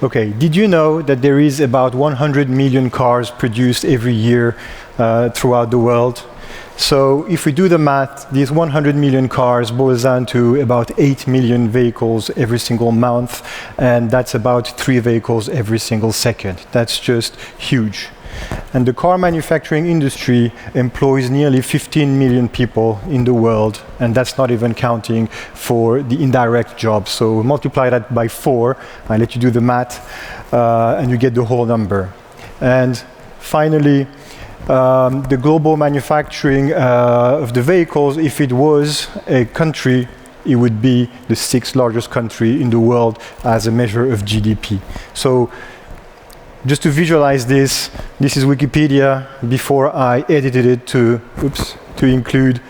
Okay, did you know that there is about 100 million cars produced every year throughout the world? So if we do the math, these 100 million cars boils down to about 8 million vehicles every single month, and that's about 3 vehicles every single second. That's just huge. And the car manufacturing industry employs nearly 15 million people in the world, and that's not even counting for the indirect jobs. So multiply that by 4, I let you do the math, and you get the whole number. And finally, the global manufacturing of the vehicles, if it was a country, it would be the 6th largest country in the world as a measure of GDP. So just to visualize this, this is Wikipedia before I edited it to include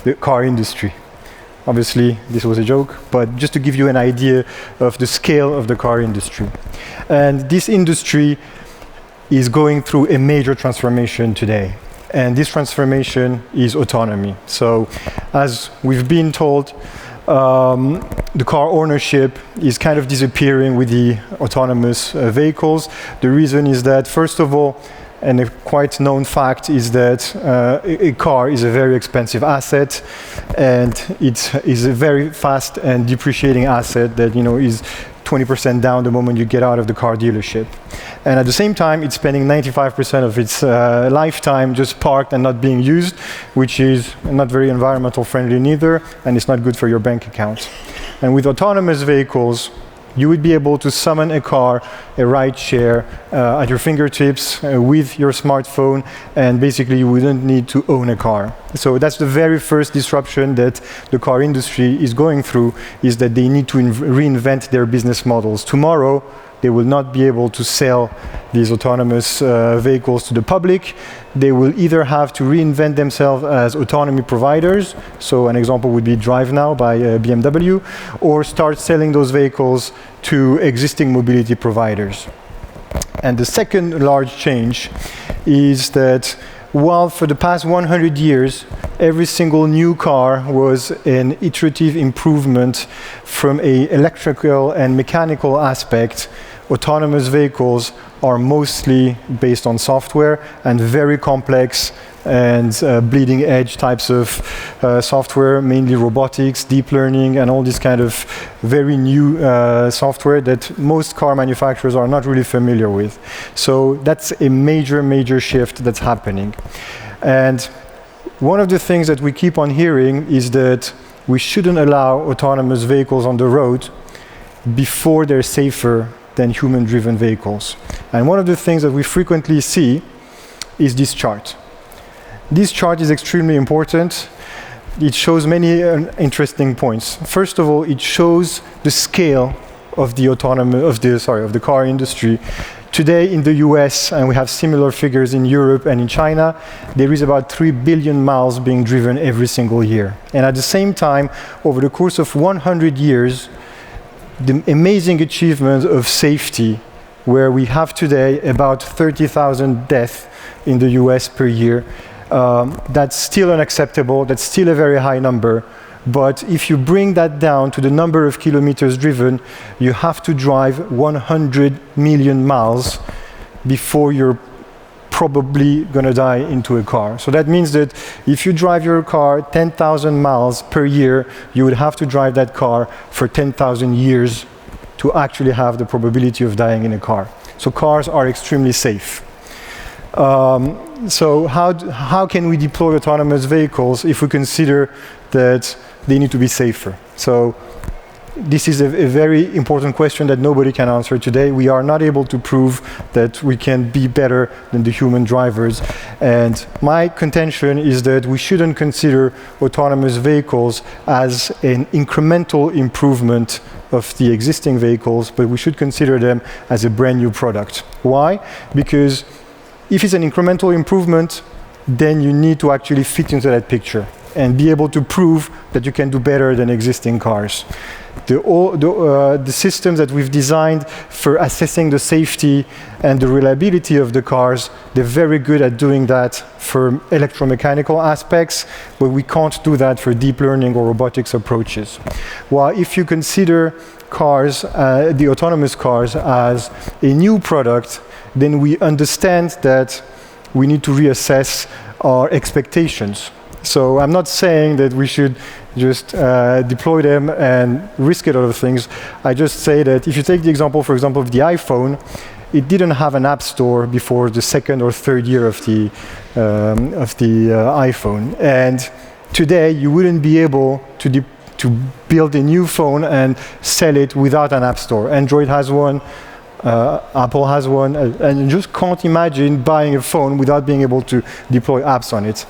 the car industry. Obviously, this was a joke, but just to give you an idea of the scale of the car industry. And this industry is going through a major transformation today. And this transformation is autonomy. So, as we've been told, the car ownership is kind of disappearing with the autonomous vehicles. The reason is that, first of all, and a quite known fact is that a car is a very expensive asset, and it is a very fast and depreciating asset that is 20% down the moment you get out of the car dealership. And at the same time, it's spending 95% of its lifetime just parked and not being used, which is not very environmental friendly neither, and it's not good for your bank account. And with autonomous vehicles, you would be able to summon a car, a ride share, at your fingertips with your smartphone, and basically you wouldn't need to own a car. So that's the very first disruption that the car industry is going through, is that they need to reinvent their business models. Tomorrow, they will not be able to sell these autonomous vehicles to the public. They will either have to reinvent themselves as autonomy providers, so an example would be Drive Now by BMW, or start selling those vehicles to existing mobility providers. And the second large change is that while for the past 100 years, every single new car was an iterative improvement from an electrical and mechanical aspect, autonomous vehicles are mostly based on software and very complex and bleeding edge types of software, mainly robotics, deep learning, and all this kind of very new software that most car manufacturers are not really familiar with. So that's a major, major shift that's happening. And one of the things that we keep on hearing is that we shouldn't allow autonomous vehicles on the road before they're safer than human-driven vehicles. And one of the things that we frequently see is this chart. This chart is extremely important. It shows many interesting points. First of all, it shows the scale of the car industry. Today in the US, and we have similar figures in Europe and in China, there is about 3 billion miles being driven every single year. And at the same time, over the course of 100 years, the amazing achievement of safety, where we have today about 30,000 deaths in the US per year, that's still unacceptable, that's still a very high number. But if you bring that down to the number of kilometers driven, you have to drive 100 million miles before you're probably going to die into a car. So that means that if you drive your car 10,000 miles per year, you would have to drive that car for 10,000 years to actually have the probability of dying in a car. So cars are extremely safe. So how can we deploy autonomous vehicles if we consider that they need to be safer? So this is a very important question that nobody can answer today. We are not able to prove that we can be better than the human drivers. And my contention is that we shouldn't consider autonomous vehicles as an incremental improvement of the existing vehicles, but we should consider them as a brand new product. Why? Because if it's an incremental improvement, then you need to actually fit into that picture. and be able to prove that you can do better than existing cars. The systems that we've designed for assessing the safety and the reliability of the cars, they're very good at doing that for electromechanical aspects, but we can't do that for deep learning or robotics approaches. While if you consider cars, the autonomous cars, as a new product, then we understand that we need to reassess our expectations. So I'm not saying that we should just deploy them and risk a lot of things. I just say that if you take the example, for example, of the iPhone, it didn't have an app store before the second or third year of the iPhone. And today, you wouldn't be able to build a new phone and sell it without an app store. Android has one, Apple has one, and you just can't imagine buying a phone without being able to deploy apps on it.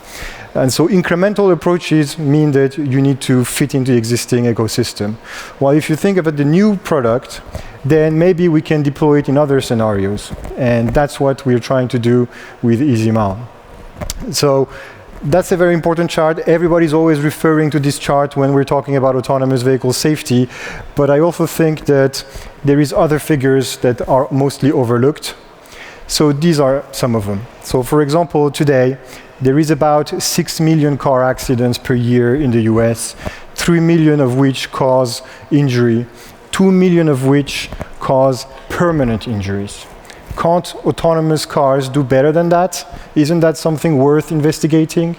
And so incremental approaches mean that you need to fit into the existing ecosystem. While if you think about the new product, then maybe we can deploy it in other scenarios. And that's what we're trying to do with EasyMaaS. So that's a very important chart. Everybody's always referring to this chart when we're talking about autonomous vehicle safety. But I also think that there is other figures that are mostly overlooked. So these are some of them. So for example, today, there is about 6 million car accidents per year in the US, 3 million of which cause injury, 2 million of which cause permanent injuries. Can't autonomous cars do better than that? Isn't that something worth investigating?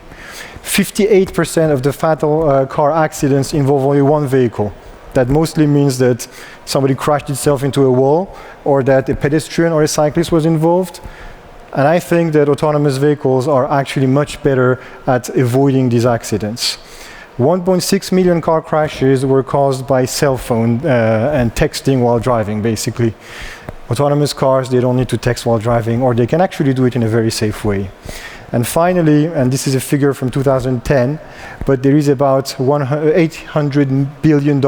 58% of the fatal car accidents involve only one vehicle. That mostly means that somebody crashed itself into a wall, or that a pedestrian or a cyclist was involved. And I think that autonomous vehicles are actually much better at avoiding these accidents. 1.6 million car crashes were caused by cell phone and texting while driving, basically. Autonomous cars, they don't need to text while driving, or they can actually do it in a very safe way. And finally, and this is a figure from 2010, but there is about $800 billion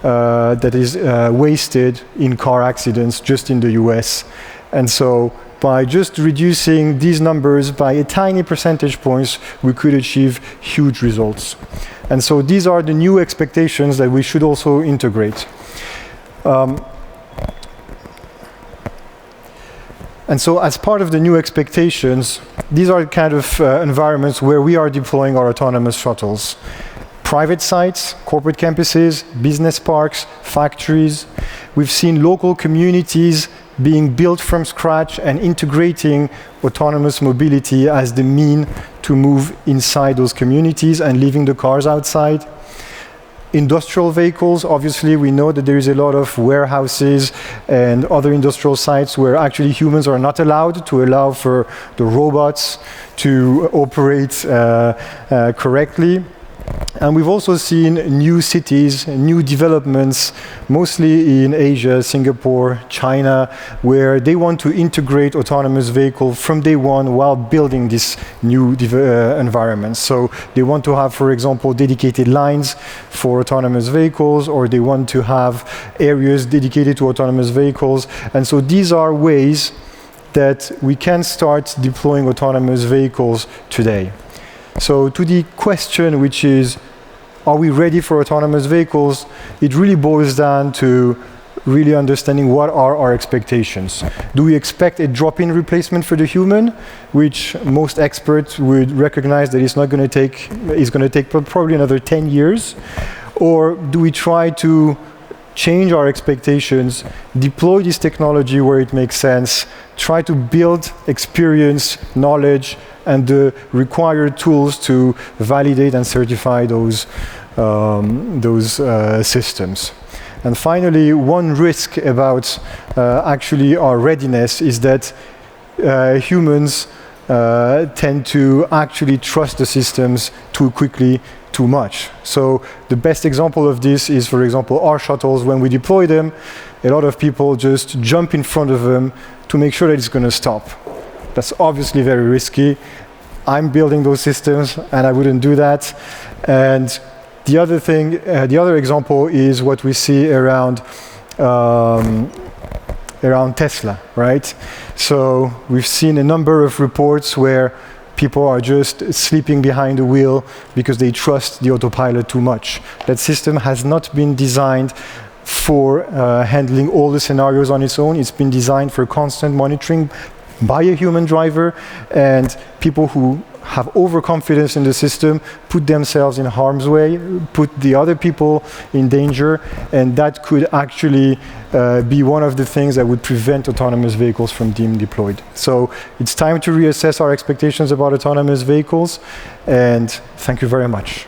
that is wasted in car accidents just in the US. And so by just reducing these numbers by a tiny percentage points, we could achieve huge results. And so these are the new expectations that we should also integrate. And so as part of the new expectations, these are kind of environments where we are deploying our autonomous shuttles. Private sites, corporate campuses, business parks, factories. We've seen local communities being built from scratch and integrating autonomous mobility as the mean to move inside those communities and leaving the cars outside. Industrial vehicles, obviously we know that there is a lot of warehouses and other industrial sites where actually humans are not allowed, to allow for the robots to operate correctly. And we've also seen new cities, new developments, mostly in Asia, Singapore, China, where they want to integrate autonomous vehicles from day one while building this new environment. So they want to have, for example, dedicated lines for autonomous vehicles, or they want to have areas dedicated to autonomous vehicles. And so these are ways that we can start deploying autonomous vehicles today. So to the question, which is, are we ready for autonomous vehicles? It really boils down to really understanding what are our expectations. Do we expect a drop-in replacement for the human, which most experts would recognize that it's not going to take, is going to take probably another 10 years? Or do we try to change our expectations, deploy this technology where it makes sense, try to build experience, knowledge, and the required tools to validate and certify those systems. And finally, one risk about actually our readiness is that humans tend to actually trust the systems too quickly, too much. So the best example of this is, for example, our shuttles. When we deploy them, a lot of people just jump in front of them to make sure that it's going to stop. That's obviously very risky. I'm building those systems, and I wouldn't do that. And the other thing, the other example is what we see around Tesla, right? So we've seen a number of reports where people are just sleeping behind the wheel because they trust the autopilot too much. That system has not been designed for handling all the scenarios on its own. It's been designed for constant monitoring by a human driver, and people who have overconfidence in the system put themselves in harm's way, put the other people in danger, and that could actually be one of the things that would prevent autonomous vehicles from being deployed. So it's time to reassess our expectations about autonomous vehicles, and thank you very much.